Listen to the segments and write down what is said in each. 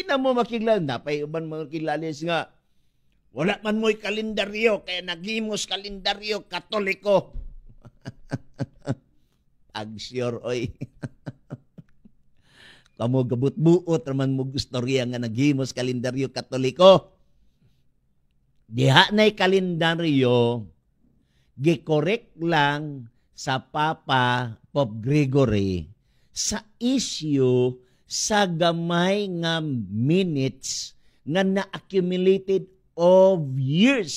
na mo makilala, napay uban makilalis nga, wala man mo'y kalendaryo, kaya naghimos kalendaryo Katoliko. Agsure, oy. Kamo gabut-buot, raman mo gustorya nga naghimos kalendaryo Katoliko. Diha na'y kalendaryo, gikorek lang sa Papa Pope Gregory sa issue sa gamay nga minutes nga na-accumulated of years.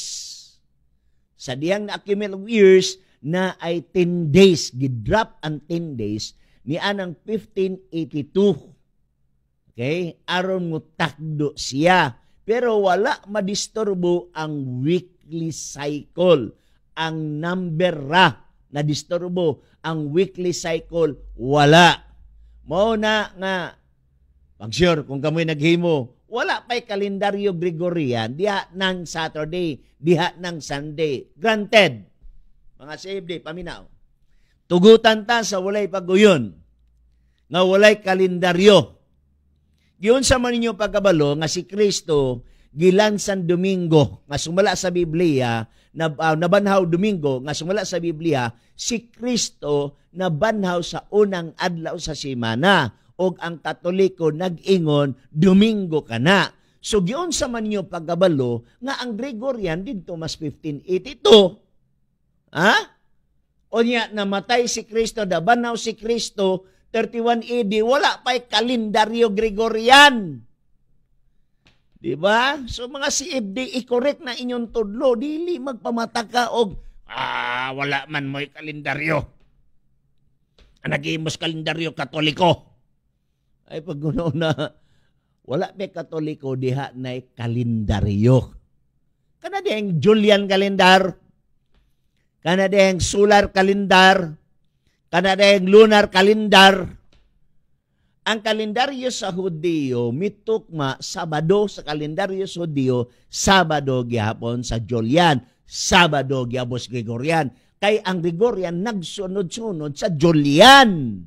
Sa diyang na-accumulate of years na ay 10 days, gidrop ang 10 days ni anang 1582. Okay? Aron mo takdo siya. Pero wala madisturbo ang weekly cycle. Ang number ra na disturbo. Ang weekly cycle, wala. Mao na nga, pag-sure, kung kamoy naghimo, wala pa'y kalendaryo Gregorian, diha ng Saturday, diha ng Sunday. Granted, mga safety, paminaw. Tugutan ta sa walay paguyon, nga walay kalendaryo. Giyon sa man ninyo pagkabalo, nga si Kristo, gilansan Domingo, nga sumala sa Biblia, nabanhaw Domingo, nga sumala sa Biblia, si Kristo nabanhaw sa unang adlaw sa semana, og ang Katoliko nag-ingon, Domingo ka na. So, giyon sa man ninyo pagkabalo, nga ang Gregorian dito mas 1582. Ha? O niya, namatay si Kristo, nabanhaw si Kristo, 31 AD, wala pa'y kalendaryo Gregorian. Diba? So mga CFD, i-correct na inyong tudlo. Dili magpamataka og, wala man mo'y kalendaryo. Nag-imos kalendaryo Katoliko. Ay pagguno na, wala may Katoliko, diha na'y kalendaryo. Kana diyang Julian kalendar, kana diyang solar kalendar, kana diyang lunar kalendar. Ang kalendaryo sa Hudiyo, mitukma, Sabado sa kalendaryo sa Hudiyo, Sabado gihapon sa Julian, Sabado gihapon sa Gregorian. Kay ang Gregorian nagsunod-sunod sa Julian.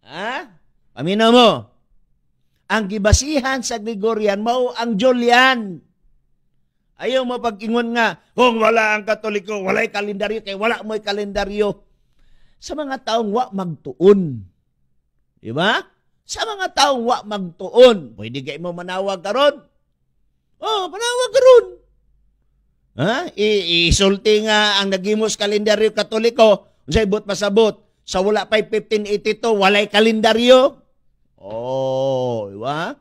Ha? Paminaw mo. Ang gibasihan sa Gregorian, mao ang Julian. Ayaw mo pag-ingon nga, kung wala ang Katoliko, wala'y kalendaryo, kay wala mo'y kalendaryo. Sa mga taong wa magtuon. Diba? Sa mga taong wa magtuon, pwede kayo mo manawag karon. Oh, manawag karon. Ha? Isulti nga ang nagimos kalendaryo Katoliko, unsay but pasabot, sa wala pa'y 1582, walay kalendaryo. Oh, diba?